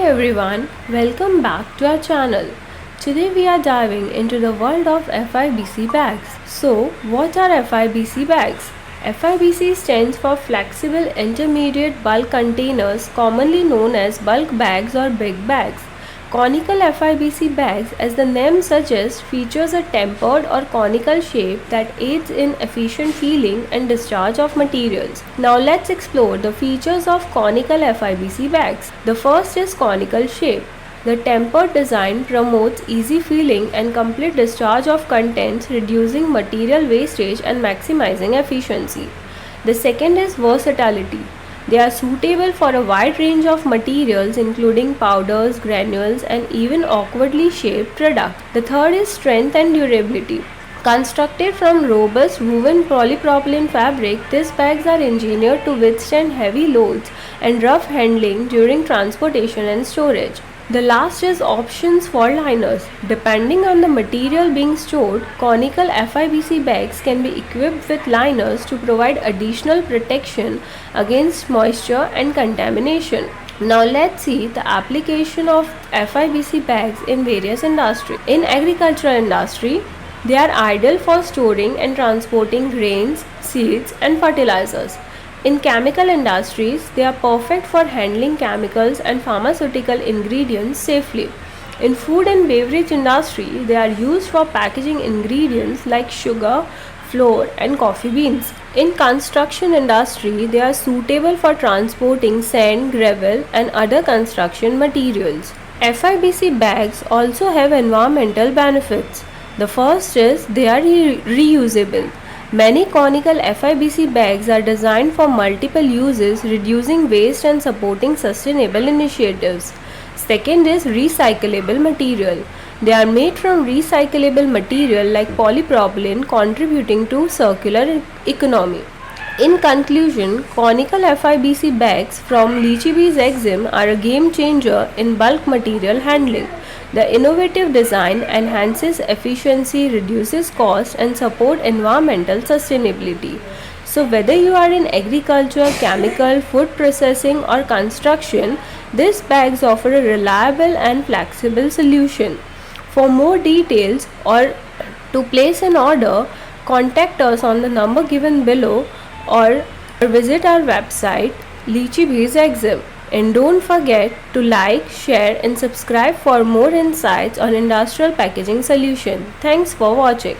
everyone, welcome back to our channel. Today we are diving into the world of FIBC bags. So, what are FIBC bags? FIBC stands for Flexible Intermediate Bulk Containers, commonly known as bulk bags or big bags. Conical FIBC bags, as the name suggests, features a tempered or conical shape that aids in efficient filling and discharge of materials. Now let's explore the features of conical FIBC bags. The first is conical shape. The tempered design promotes easy filling and complete discharge of contents, reducing material wastage and maximizing efficiency. The second is versatility. They are suitable for a wide range of materials including powders, granules, and even awkwardly shaped products. The third is strength and durability. Constructed from robust woven polypropylene fabric, these bags are engineered to withstand heavy loads and rough handling during transportation and storage. The last is options for liners. Depending on the material being stored, conical FIBC bags can be equipped with liners to provide additional protection against moisture and contamination. Now let's see the application of FIBC bags in various industries. In agricultural industry, they are ideal for storing and transporting grains, seeds, and fertilizers. In chemical industries, they are perfect for handling chemicals and pharmaceutical ingredients safely. In food and beverage industry, they are used for packaging ingredients like sugar, flour, and coffee beans. In construction industry, they are suitable for transporting sand, gravel, and other construction materials. FIBC bags also have environmental benefits. The first is they are reusable. Many conical FIBC bags are designed for multiple uses, reducing waste and supporting sustainable initiatives. Second is recyclable material. They are made from recyclable material like polypropylene, contributing to circular economy. In conclusion, conical FIBC bags from Lichybees Exim are a game changer in bulk material handling. The innovative design enhances efficiency, reduces cost, and support environmental sustainability. So whether you are in agriculture, chemical, food processing, or construction, these bags offer a reliable and flexible solution. For more details or to place an order, contact us on the number given below or visit our website Lichybees Exim. And don't forget to like, share, and subscribe for more insights on industrial packaging solution. Thanks for watching.